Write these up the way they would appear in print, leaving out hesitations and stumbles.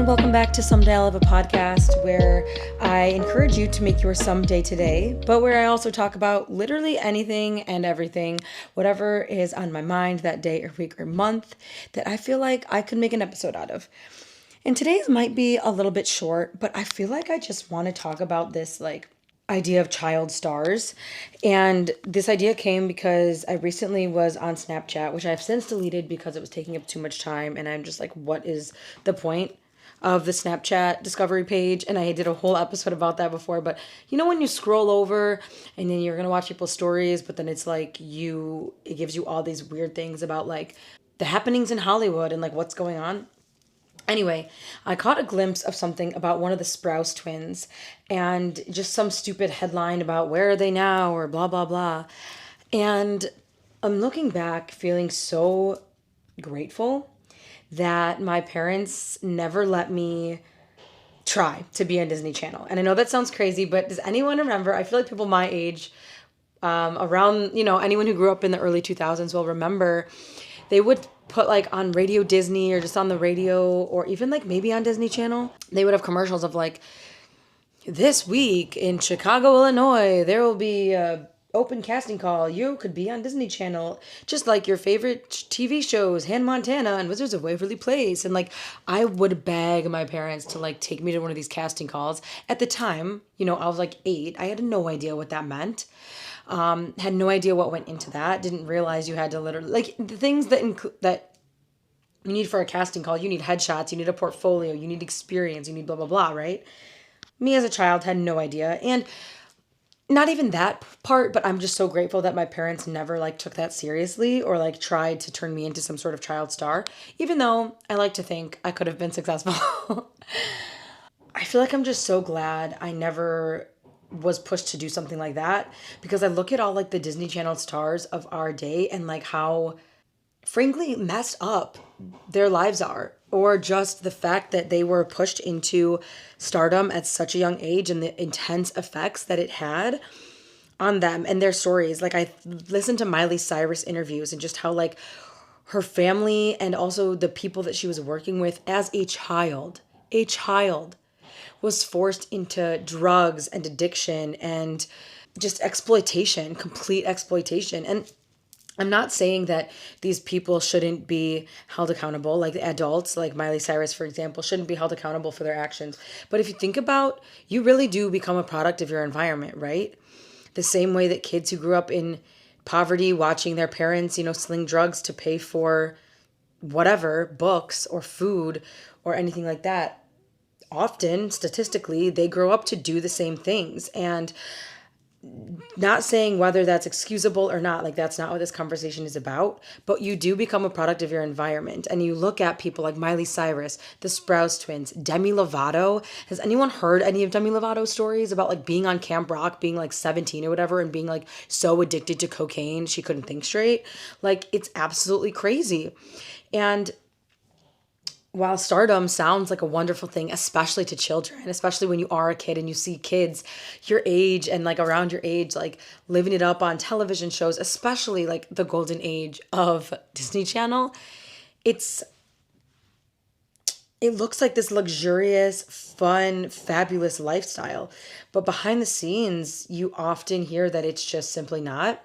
everyone. Welcome back to Someday I'll Have a Podcast, where I encourage you to make your someday today, but where I also talk about literally anything and everything, whatever is on my mind that day or week or month that I feel like I could make an episode out of. And today's might be a little bit short, but I feel like I just want to talk about this idea of child stars. And this idea came because I recently was on Snapchat, which I've since deleted because it was taking up too much time. And I'm just like, what is the point of the Snapchat discovery page? And I did a whole episode about that before. But you know, when you scroll over and then you're going to watch people's stories, but then it's like it gives you all these weird things about like the happenings in Hollywood and like what's going on. Anyway, I caught a glimpse of something about one of the Sprouse twins and just some stupid headline about where are they now or blah, blah, blah. And I'm looking back feeling so grateful that my parents never let me try to be on Disney Channel. And I know that sounds crazy, but does anyone remember? I feel like people my age, around, anyone who grew up in the early 2000s will remember they would put like on Radio Disney or just on the radio or even like maybe on Disney Channel, they would have commercials of like, this week in Chicago, Illinois, there will be a open casting call. You could be on Disney Channel, just like your favorite TV shows, Hannah Montana and Wizards of Waverly Place. And like, I would beg my parents to like take me to one of these casting calls. At the time, I was like 8. I had no idea what that meant. Had no idea what went into that. Didn't realize you had to literally like the things that you need for a casting call. You need headshots. You need a portfolio. You need experience. You need blah, blah, blah, right? Me as a child had no idea. And not even that part, but I'm just so grateful that my parents never like took that seriously or like tried to turn me into some sort of child star, even though I like to think I could have been successful. I feel like I'm just so glad I never was pushed to do something like that, because I look at all like the Disney Channel stars of our day and like how frankly messed up their lives are, or just the fact that they were pushed into stardom at such a young age and the intense effects that it had on them and their stories. Like I listened to Miley Cyrus interviews and just how like her family and also the people that she was working with as a child was forced into drugs and addiction and just exploitation, complete exploitation. And I'm not saying that these people shouldn't be held accountable, like the adults, like Miley Cyrus, for example, shouldn't be held accountable for their actions. But if you think about, you really do become a product of your environment, right? The same way that kids who grew up in poverty watching their parents, sling drugs to pay for whatever, books or food or anything like that, often statistically they grow up to do the same things. And not saying whether that's excusable or not, like that's not what this conversation is about, but you do become a product of your environment. And you look at people like Miley Cyrus, the Sprouse twins, Demi Lovato. Has anyone heard any of Demi Lovato's stories about like being on Camp Rock, being like 17 or whatever, and being like so addicted to cocaine she couldn't think straight? Like, it's absolutely crazy. And while stardom sounds like a wonderful thing, especially to children, especially when you are a kid and you see kids your age and like around your age, like living it up on television shows, especially like the golden age of Disney Channel, it looks like this luxurious, fun, fabulous lifestyle. But behind the scenes, you often hear that it's just simply not.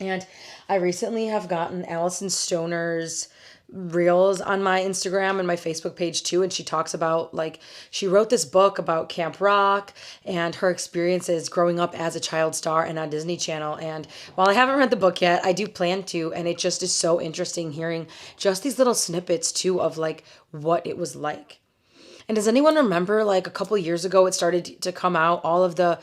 And I recently have gotten Allison Stoner's reels on my Instagram and my Facebook page too, and she talks about like she wrote this book about Camp Rock and her experiences growing up as a child star and on Disney Channel. And while I haven't read the book yet, I do plan to, and it just is so interesting hearing just these little snippets too of like what it was like. And does anyone remember like a couple years ago it started to come out, all of the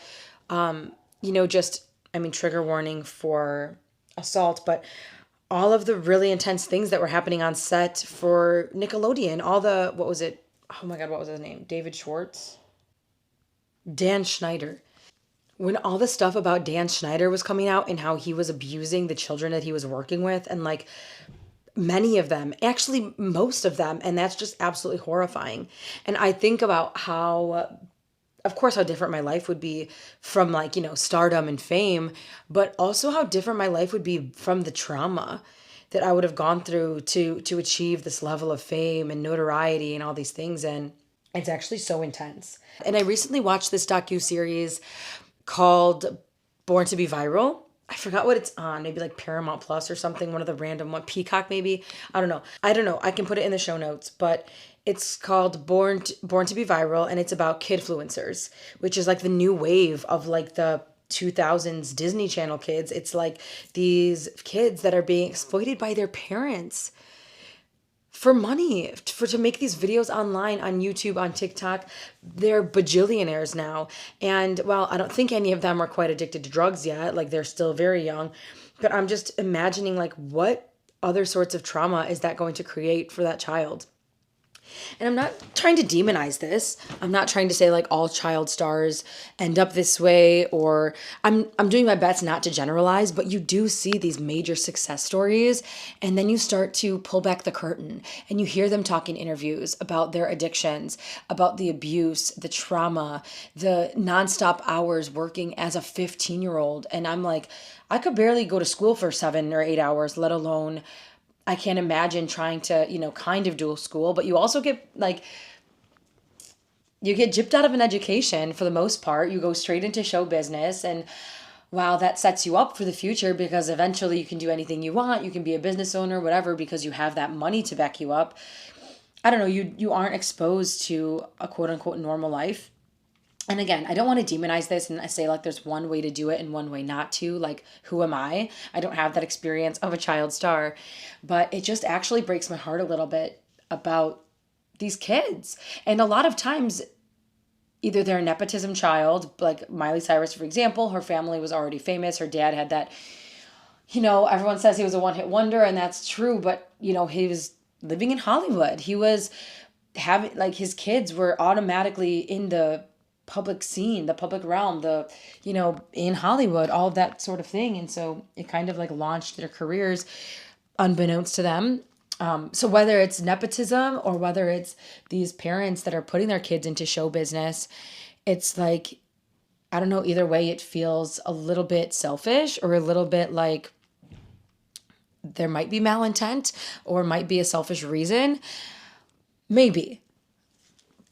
trigger warning for assault, but all of the really intense things that were happening on set for Nickelodeon, all the, what was it? Oh my God, what was his name? David Schwartz? Dan Schneider. When all the stuff about Dan Schneider was coming out and how he was abusing the children that he was working with, and like many of them, actually most of them, and that's just absolutely horrifying. And I think about how, of course, how different my life would be from like, stardom and fame, but also how different my life would be from the trauma that I would have gone through to achieve this level of fame and notoriety and all these things. And it's actually so intense. And I recently watched this docu-series called Born to be Viral. I forgot what it's on, maybe like Paramount Plus or something, one of the random one, Peacock maybe. I don't know. I can put it in the show notes, but it's called Born to be Viral, and it's about kidfluencers, which is like the new wave of like the 2000s Disney Channel kids. It's like these kids that are being exploited by their parents for money, to make these videos online, on YouTube, on TikTok. They're bajillionaires now. And while I don't think any of them are quite addicted to drugs yet, like they're still very young, but I'm just imagining like what other sorts of trauma is that going to create for that child. And I'm not trying to demonize this. I'm not trying to say like all child stars end up this way, or I'm doing my best not to generalize, but you do see these major success stories, and then you start to pull back the curtain and you hear them talk in interviews about their addictions, about the abuse, the trauma, the nonstop hours working as a 15-year-old. And I'm like, I could barely go to school for 7 or 8 hours, let alone I can't imagine trying to, kind of dual school, but you also get you get gypped out of an education for the most part. You go straight into show business, and wow, that sets you up for the future, because eventually you can do anything you want. You can be a business owner, whatever, because you have that money to back you up. I don't know, you aren't exposed to a quote unquote normal life. And again, I don't want to demonize this and say like there's one way to do it and one way not to. Like, who am I? I don't have that experience of a child star. But it just actually breaks my heart a little bit about these kids. And a lot of times, either they're a nepotism child, like Miley Cyrus, for example. Her family was already famous. Her dad had that, everyone says he was a one-hit wonder, and that's true. But, he was living in Hollywood. He was having, like, his kids were automatically in the public scene, the public realm, in Hollywood, all of that sort of thing. And so it kind of like launched their careers unbeknownst to them. So whether it's nepotism or whether it's these parents that are putting their kids into show business, it's like, I don't know, either way, it feels a little bit selfish, or a little bit like there might be malintent, or might be a selfish reason. Maybe.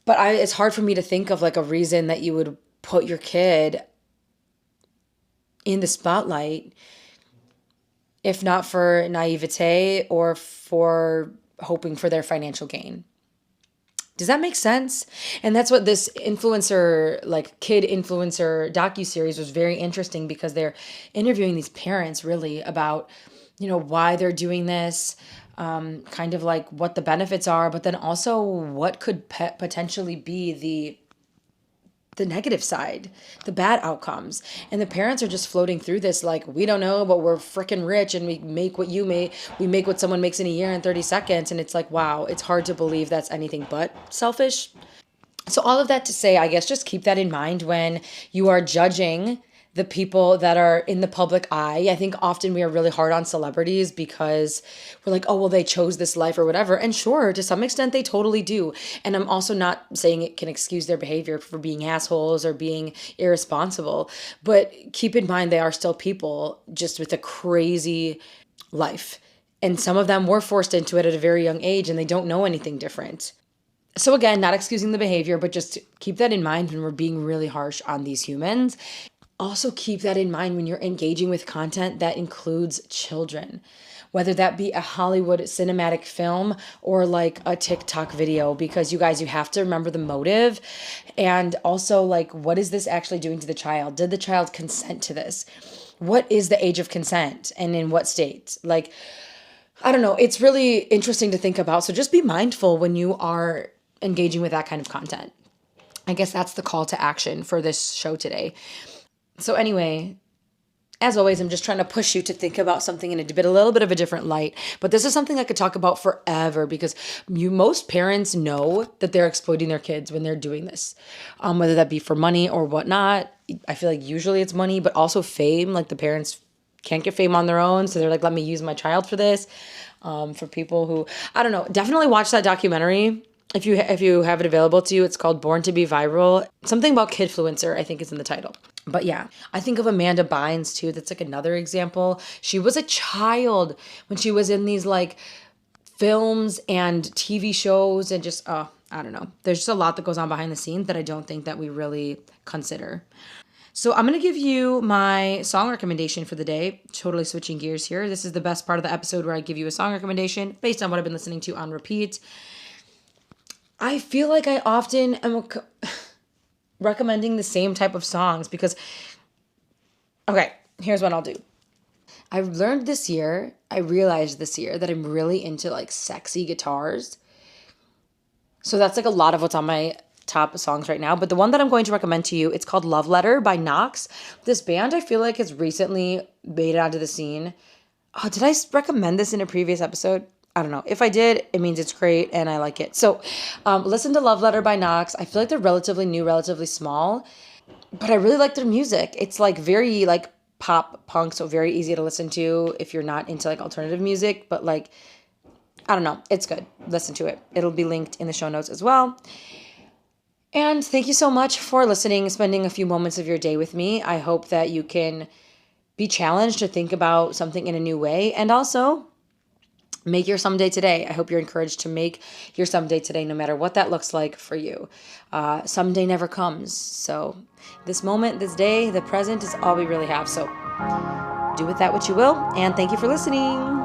But it's hard for me to think of like a reason that you would put your kid in the spotlight, if not for naivete or for hoping for their financial gain. Does that make sense? And that's what this influencer, like kid influencer docuseries was very interesting, because they're interviewing these parents really about, why they're doing this, kind of like what the benefits are, but then also what could potentially be the negative side, the bad outcomes. And the parents are just floating through this like, we don't know, but we're freaking rich and we make what you make. We make what someone makes in a year in 30 seconds. And it's like, wow, it's hard to believe that's anything but selfish. So all of that to say, I guess just keep that in mind when you are judging the people that are in the public eye. I think often we are really hard on celebrities because we're like, oh, well, they chose this life or whatever. And sure, to some extent, they totally do. And I'm also not saying it can excuse their behavior for being assholes or being irresponsible. But keep in mind, they are still people just with a crazy life. And some of them were forced into it at a very young age, and they don't know anything different. So again, not excusing the behavior, but just keep that in mind when we're being really harsh on these humans. Also keep that in mind when you're engaging with content that includes children, whether that be a Hollywood cinematic film or like a TikTok video, because you guys, you have to remember the motive. And also, like, what is this actually doing to the child? Did the child consent to this? What is the age of consent and in what state? Like, I don't know. It's really interesting to think about. So just be mindful when you are engaging with that kind of content. I guess that's the call to action for this show today. So anyway, as always, I'm just trying to push you to think about something in a little bit of a different light. But this is something I could talk about forever, because most parents know that they're exploiting their kids when they're doing this, whether that be for money or whatnot. I feel like usually it's money, but also fame. Like, the parents can't get fame on their own, so they're like, let me use my child for this. For people who, I don't know, definitely watch that documentary. if you have it available to you, it's called Born to Be Viral. Something about kidfluencer, I think, is in the title. But yeah, I think of Amanda Bynes too. That's like another example. She was a child when she was in these like films and TV shows and just, I don't know. There's just a lot that goes on behind the scenes that I don't think that we really consider. So I'm going to give you my song recommendation for the day. Totally switching gears here. This is the best part of the episode where I give you a song recommendation based on what I've been listening to on repeat. I feel like I often am recommending the same type of songs because, okay, here's what I'll do. I realized this year that I'm really into like sexy guitars. So that's like a lot of what's on my top songs right now. But the one that I'm going to recommend to you, it's called Love Letter by Knox. This band I feel like has recently made it onto the scene. Oh, did I recommend this in a previous episode? I don't know. If I did, it means it's great and I like it. So listen to Love Letter by Knox. I feel like they're relatively new, relatively small, but I really like their music. It's like very like pop punk, so very easy to listen to if you're not into like alternative music, but like, I don't know. It's good. Listen to it. It'll be linked in the show notes as well. And thank you so much for listening, spending a few moments of your day with me. I hope that you can be challenged to think about something in a new way and also make your someday today. I hope you're encouraged to make your someday today, no matter what that looks like for you. Someday never comes. So this moment, this day, the present is all we really have. So do with that what you will. And thank you for listening.